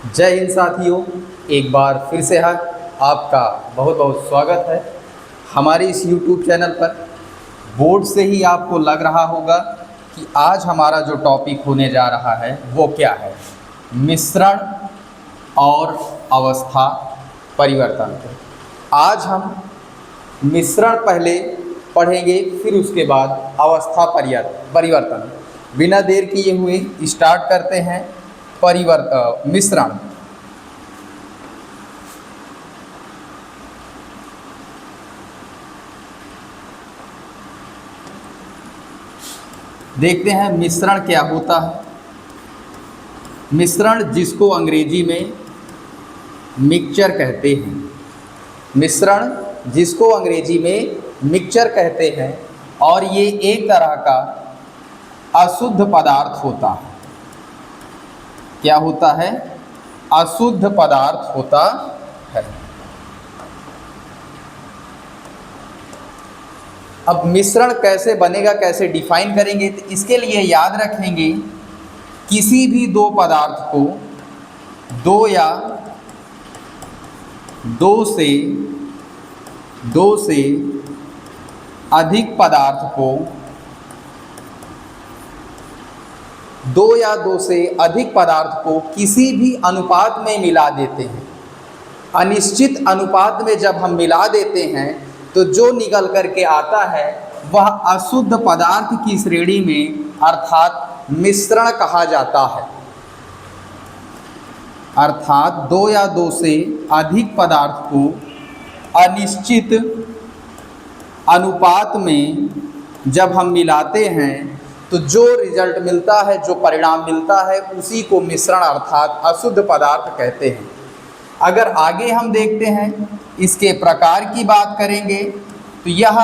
जय हिंद साथियों। एक बार फिर से आपका बहुत बहुत स्वागत है हमारे इस YouTube चैनल पर। बोर्ड से ही आपको लग रहा होगा कि आज हमारा जो टॉपिक होने जा रहा है वो क्या है, मिश्रण और अवस्था परिवर्तन। आज हम मिश्रण पहले पढ़ेंगे, फिर उसके बाद अवस्था परिवर्तन। बिना देर किए हुए स्टार्ट करते हैं मिश्रण। देखते हैं मिश्रण क्या होता है। मिश्रण जिसको अंग्रेजी में मिक्सचर कहते हैं, मिश्रण जिसको अंग्रेजी में मिक्सचर कहते हैं, और ये एक तरह का अशुद्ध पदार्थ होता है। क्या होता है? अशुद्ध पदार्थ होता है। अब मिश्रण कैसे बनेगा, कैसे डिफाइन करेंगे, तो इसके लिए याद रखेंगे किसी भी दो पदार्थ को, दो या दो से अधिक पदार्थ को, दो या दो से अधिक पदार्थ को किसी भी अनुपात में मिला देते हैं। अनिश्चित अनुपात में जब हम मिला देते हैं तो जो निकल करके आता है वह अशुद्ध पदार्थ की श्रेणी में अर्थात मिश्रण कहा जाता है। अर्थात दो या दो से अधिक पदार्थ को अनिश्चित अनुपात में जब हम मिलाते हैं तो जो रिजल्ट मिलता है, जो परिणाम मिलता है, उसी को मिश्रण अर्थात अशुद्ध पदार्थ कहते हैं। अगर आगे हम देखते हैं, इसके प्रकार की बात करेंगे तो यह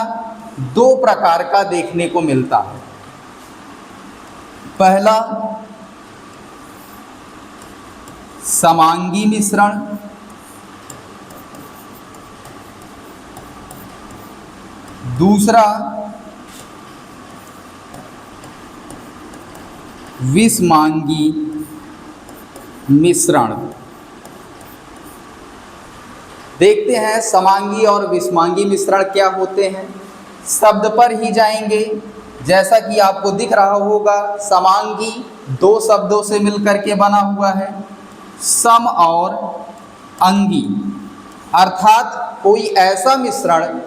दो प्रकार का देखने को मिलता है। पहला समांगी मिश्रण, दूसरा विषमांगी मिश्रण। देखते हैं समांगी और विषमांगी मिश्रण क्या होते हैं। शब्द पर ही जाएंगे। जैसा कि आपको दिख रहा होगा, समांगी दो शब्दों से मिलकर के बना हुआ है, सम और अंगी, अर्थात कोई ऐसा मिश्रण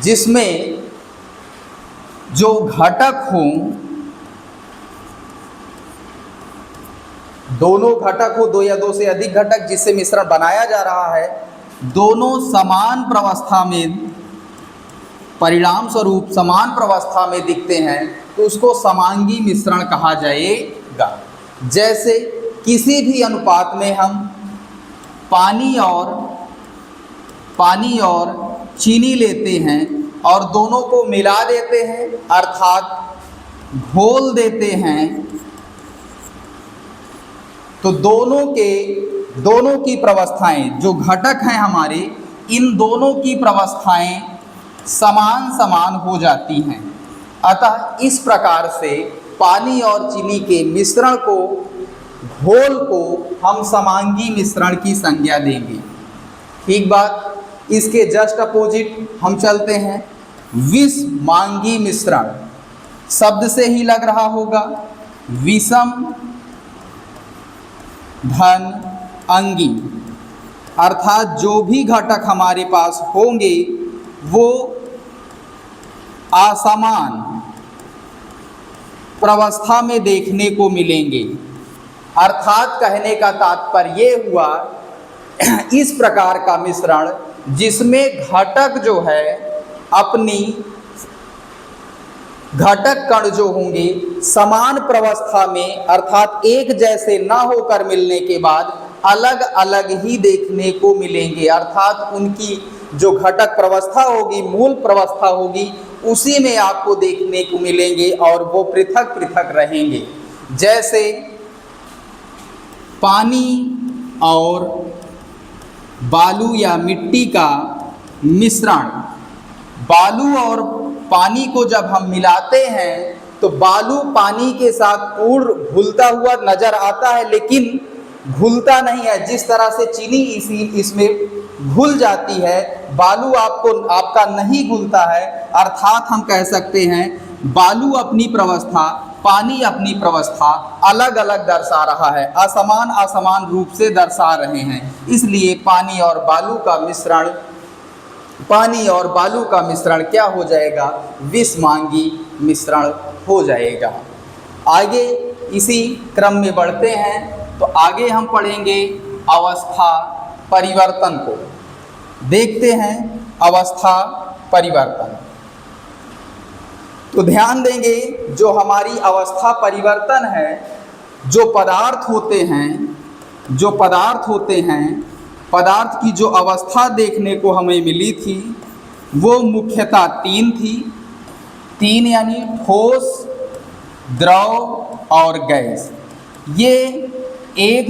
जिसमें जो घटक हों, दोनों घटक हो, दो या दो से अधिक घटक जिससे मिश्रण बनाया जा रहा है, दोनों समान प्रवस्था में, परिणाम स्वरूप समान प्रवस्था में दिखते हैं, तो उसको समांगी मिश्रण कहा जाएगा। जैसे किसी भी अनुपात में हम पानी और चीनी लेते हैं और दोनों को मिला देते हैं, अर्थात घोल देते हैं, तो दोनों की प्रवस्थाएं, जो घटक हैं हमारे, इन दोनों की प्रवस्थाएं समान हो जाती हैं। अतः इस प्रकार से पानी और चीनी के मिश्रण को, घोल को हम समांगी मिश्रण की संज्ञा देंगे। ठीक बात। इसके जस्ट अपोजिट हम चलते हैं, विषमांगी मिश्रण। शब्द से ही लग रहा होगा, विषम धन अंगी, अर्थात जो भी घटक हमारे पास होंगे वो असमान प्रवस्था में देखने को मिलेंगे। अर्थात कहने का तात्पर्य ये हुआ, इस प्रकार का मिश्रण जिसमें घटक जो है अपनी घटक कण जो होंगे समान प्रवस्था में, अर्थात एक जैसे ना होकर मिलने के बाद अलग अलग ही देखने को मिलेंगे। अर्थात उनकी जो घटक प्रवस्था होगी, मूल प्रवस्था होगी, उसी में आपको देखने को मिलेंगे और वो पृथक पृथक रहेंगे। जैसे पानी और बालू या मिट्टी का मिश्रण। बालू और पानी को जब हम मिलाते हैं तो बालू पानी के साथ पूर्ण घुलता हुआ नजर आता है, लेकिन घुलता नहीं है। जिस तरह से चीनी इसमें घुल जाती है, बालू आपका नहीं घुलता है। अर्थात हम कह सकते हैं बालू अपनी प्रवस्था, पानी अपनी प्रवस्था अलग अलग दर्शा रहा है, असमान रूप से दर्शा रहे हैं। इसलिए पानी और बालू का मिश्रण क्या हो जाएगा? विषमांगी मिश्रण हो जाएगा। आगे इसी क्रम में बढ़ते हैं तो आगे हम पढ़ेंगे अवस्था परिवर्तन को। देखते हैं अवस्था परिवर्तन। तो ध्यान देंगे, जो हमारी अवस्था परिवर्तन है, जो पदार्थ होते हैं, पदार्थ की जो अवस्था देखने को हमें मिली थी वो मुख्यतः तीन थी। तीन यानी ठोस, द्रव और गैस। ये एक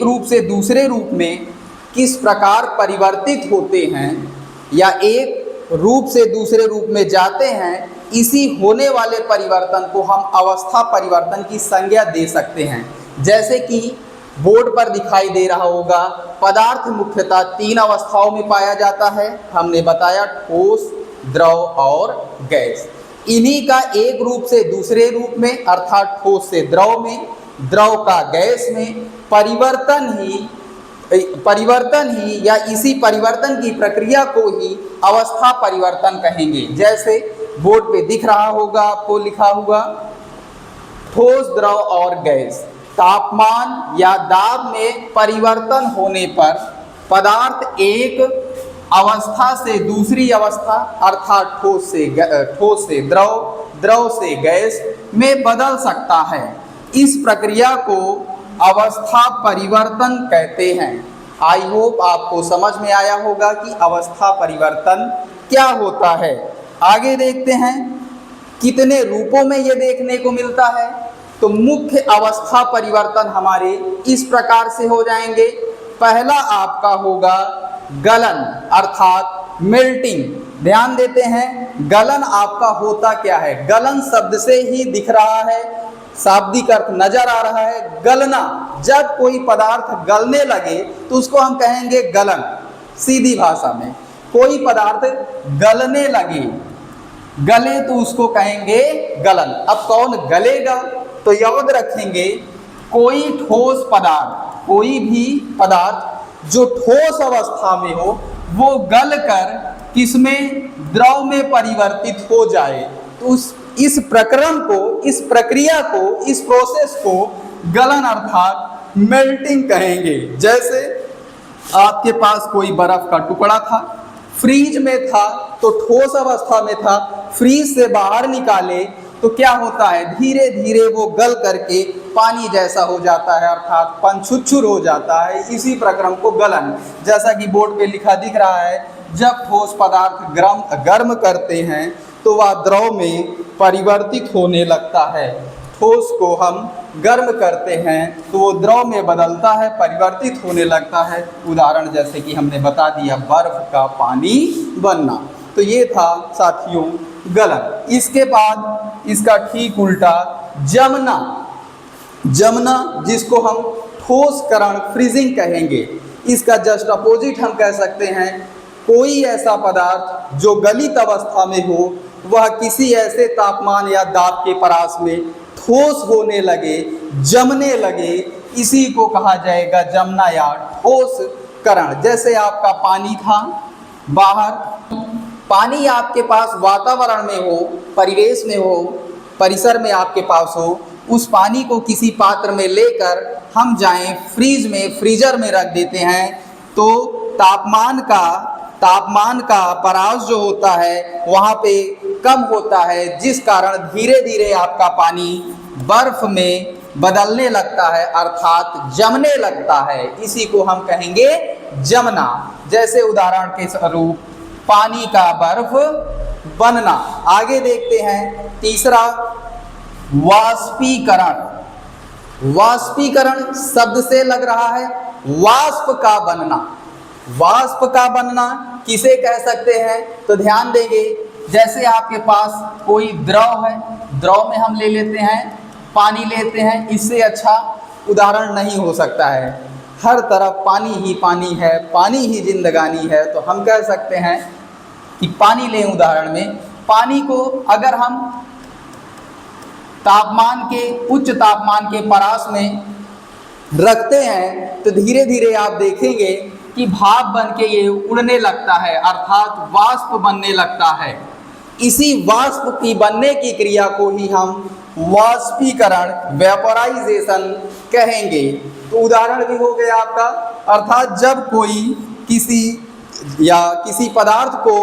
रूप से दूसरे रूप में किस प्रकार परिवर्तित होते हैं या एक रूप से दूसरे रूप में जाते हैं, इसी होने वाले परिवर्तन को हम अवस्था परिवर्तन की संज्ञा दे सकते हैं। जैसे कि बोर्ड पर दिखाई दे रहा होगा, पदार्थ मुख्यतः तीन अवस्थाओं में पाया जाता है। हमने बताया ठोस, द्रव और गैस। इन्हीं का एक रूप से दूसरे रूप में अर्थात ठोस से द्रव में, द्रव का गैस में परिवर्तन ही या इसी परिवर्तन की प्रक्रिया को ही अवस्था परिवर्तन कहेंगे। जैसे बोर्ड पे दिख रहा होगा आपको लिखा हुआ, ठोस, द्रव और गैस। तापमान या दाब में परिवर्तन होने पर पदार्थ एक अवस्था से दूसरी अवस्था अर्थात ठोस से द्रव, द्रव से गैस में बदल सकता है। इस प्रक्रिया को अवस्था परिवर्तन कहते हैं। आई होप आपको समझ में आया होगा कि अवस्था परिवर्तन क्या होता है। आगे देखते हैं कितने रूपों में ये देखने को मिलता है। तो मुख्य अवस्था परिवर्तन हमारे इस प्रकार से हो जाएंगे। पहला आपका होगा गलन अर्थात मेल्टिंग। ध्यान देते हैं, गलन आपका होता क्या है? गलन शब्द से ही दिख रहा है, शाब्दिक अर्थ नजर आ रहा है। गलना, जब कोई पदार्थ गलने लगे तो उसको हम कहेंगे गलन। सीधी भाषा में कोई पदार्थ गलने लगे, गले तो उसको कहेंगे गलन। अब कौन गलेगा? तो याद रखेंगे, कोई ठोस पदार्थ, कोई भी पदार्थ जो ठोस अवस्था में हो वो गल कर किसमें? द्रव में परिवर्तित हो जाए तो इस प्रक्रम को, इस प्रक्रिया को, इस प्रोसेस को गलन अर्थात मेल्टिंग कहेंगे। जैसे आपके पास कोई बर्फ का टुकड़ा था, फ्रीज में था तो ठोस अवस्था में था, फ्रीज से बाहर निकाले तो क्या होता है? धीरे धीरे वो गल करके पानी जैसा हो जाता है अर्थात पंचुच्छुर हो जाता है। इसी प्रक्रम को गलन, जैसा कि बोर्ड पे लिखा दिख रहा है, जब ठोस पदार्थ गर्म करते हैं तो वह द्रव में परिवर्तित होने लगता है। ठोस को हम गर्म करते हैं तो वो द्रव में बदलता है, परिवर्तित होने लगता है। उदाहरण जैसे कि हमने बता दिया, बर्फ का पानी बनना। तो ये था साथियों गलन। इसके बाद इसका ठीक उल्टा जमना। जमना जिसको हम ठोसकरण फ्रीजिंग कहेंगे, इसका जस्ट अपोजिट हम कह सकते हैं कोई ऐसा पदार्थ जो गलित अवस्था में हो वह किसी ऐसे तापमान या दाब के परास में ठोस होने लगे, जमने लगे, इसी को कहा जाएगा जमना या ठोसकरण। जैसे आपका पानी था बाहर, पानी आपके पास वातावरण में हो, परिवेश में हो, परिसर में आपके पास हो, उस पानी को किसी पात्र में लेकर हम जाएं फ्रीज में, फ्रीजर में रख देते हैं तो तापमान का परास जो होता है वहाँ पे कम होता है, जिस कारण धीरे धीरे आपका पानी बर्फ में बदलने लगता है अर्थात जमने लगता है। इसी को हम कहेंगे जमना। जैसे उदाहरण के स्वरूप पानी का बर्फ बनना। आगे देखते हैं तीसरा वाष्पीकरण। वाष्पीकरण शब्द से लग रहा है वाष्प का बनना। वाष्प का बनना किसे कह सकते हैं? तो ध्यान देंगे, जैसे आपके पास कोई द्रव है, द्रव में हम ले लेते हैं पानी लेते हैं, इससे अच्छा उदाहरण नहीं हो सकता है। हर तरफ पानी ही पानी है, पानी ही जिंदगानी है। तो हम कह सकते हैं कि पानी लें उदाहरण में, पानी को अगर हम तापमान के उच्च तापमान के परास में रखते हैं तो धीरे धीरे आप देखेंगे कि भाप बन के ये उड़ने लगता है, अर्थात वाष्प बनने लगता है। इसी वाष्प की बनने की क्रिया को ही हम वाष्पीकरण, वेपोराइजेशन कहेंगे। तो उदाहरण भी हो गया आपका, अर्थात जब कोई किसी पदार्थ को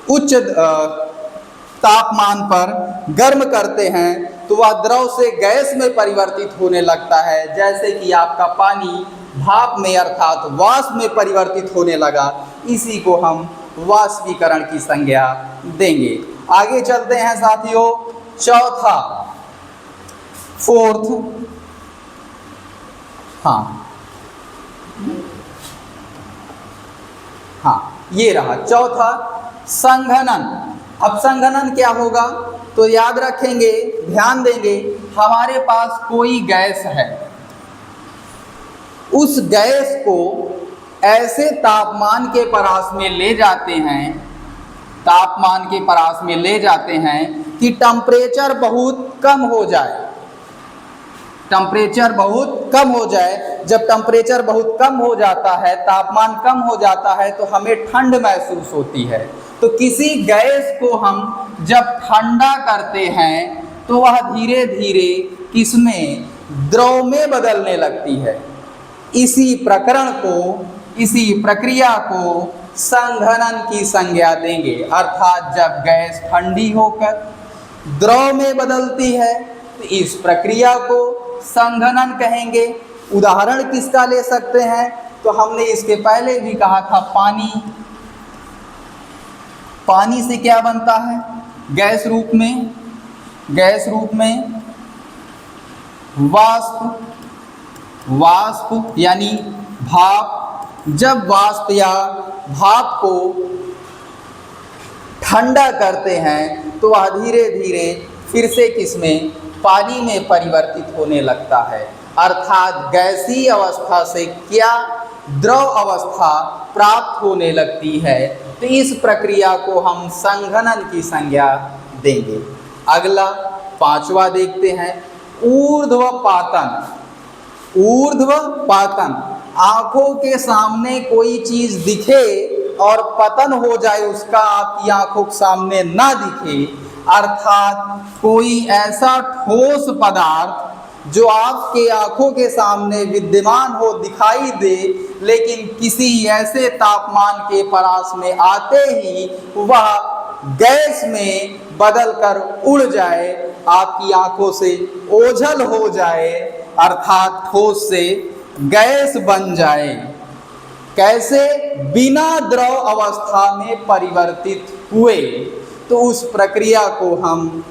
उच्च तापमान पर गर्म करते हैं तो वह द्रव से गैस में परिवर्तित होने लगता है, जैसे कि आपका पानी भाप में अर्थात वाष्प में परिवर्तित होने लगा। इसी को हम वाष्पीकरण की संज्ञा देंगे। आगे चलते हैं साथियों, चौथा, फोर्थ, ये रहा चौथा, संघनन। अब संघनन क्या होगा तो याद रखेंगे, ध्यान देंगे, हमारे पास कोई गैस है, उस गैस को ऐसे तापमान के परास में ले जाते हैं, तापमान के परास में ले जाते हैं कि टेम्परेचर बहुत कम हो जाए, टेम्परेचर बहुत कम हो जाए। जब टेम्परेचर बहुत कम हो जाता है, तापमान कम हो जाता है तो हमें ठंड महसूस होती है। तो किसी गैस को हम जब ठंडा करते हैं तो वह धीरे धीरे किसमें, द्रव में बदलने लगती है। इसी प्रकरण को, इसी प्रक्रिया को संघनन की संज्ञा देंगे। अर्थात जब गैस ठंडी होकर द्रव में बदलती है तो इस प्रक्रिया को संघनन कहेंगे। उदाहरण किसका ले सकते हैं तो हमने इसके पहले भी कहा था, पानी। पानी से क्या बनता है, गैस रूप में, गैस रूप में वाष्प, वाष्प यानी भाप। जब वाष्प या भाप को ठंडा करते हैं तो वह धीरे धीरे फिर से किसमें, पानी में परिवर्तित होने लगता है। अर्थात गैसीय अवस्था से क्या द्रव अवस्था प्राप्त होने लगती है। तो इस प्रक्रिया को हम संघनन की संज्ञा देंगे। अगला पांचवा देखते हैं, ऊर्ध्वपातन। ऊर्ध्वपातन, आंखों के सामने कोई चीज दिखे और पतन हो जाए, उसका आपकी आंखों के सामने ना दिखे, अर्थात कोई ऐसा ठोस पदार्थ जो आपके आंखों के सामने विद्यमान हो, दिखाई दे, लेकिन किसी ऐसे तापमान के परास में आते ही वह गैस में बदलकर उड़ जाए, आपकी आंखों से ओझल हो जाए, अर्थात ठोस से गैस बन जाए। कैसे, बिना द्रव अवस्था में परिवर्तित हुए। तो उस प्रक्रिया को हम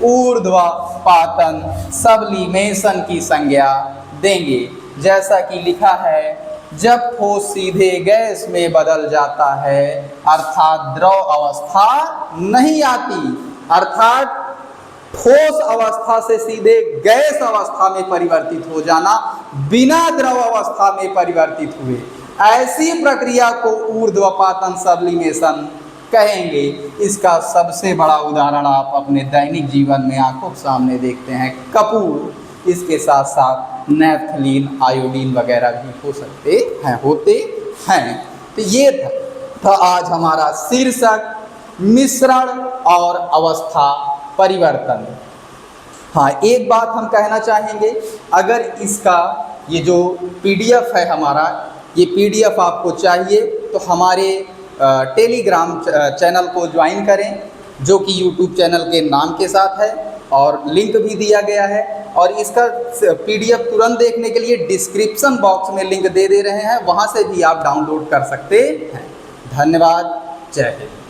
ऊर्ध्वपातन, सब्लिमेशन की संज्ञा देंगे। जैसा कि लिखा है, जब ठोस सीधे गैस में बदल जाता है, अर्थात द्रव अवस्था नहीं आती, अर्थात ठोस अवस्था से सीधे गैस अवस्था में परिवर्तित हो जाना, बिना द्रव अवस्था में परिवर्तित हुए, ऐसी प्रक्रिया को ऊर्ध्वपातन, सब्लिमेशन कहेंगे। इसका सबसे बड़ा उदाहरण आप अपने दैनिक जीवन में आंखों के सामने देखते हैं, कपूर। इसके साथ साथ नैफ्थलीन, आयोडीन वगैरह भी हो सकते हैं, होते हैं। तो ये था आज हमारा शीर्षक, मिश्रण और अवस्था परिवर्तन। हाँ, एक बात हम कहना चाहेंगे, अगर इसका ये जो PDF है हमारा, ये PDF आपको चाहिए तो हमारे टेलीग्राम चैनल को ज्वाइन करें, जो कि YouTube चैनल के नाम के साथ है और लिंक भी दिया गया है। और इसका PDF तुरंत देखने के लिए डिस्क्रिप्शन बॉक्स में लिंक दे रहे हैं, वहाँ से भी आप डाउनलोड कर सकते हैं। धन्यवाद, जय हिंद।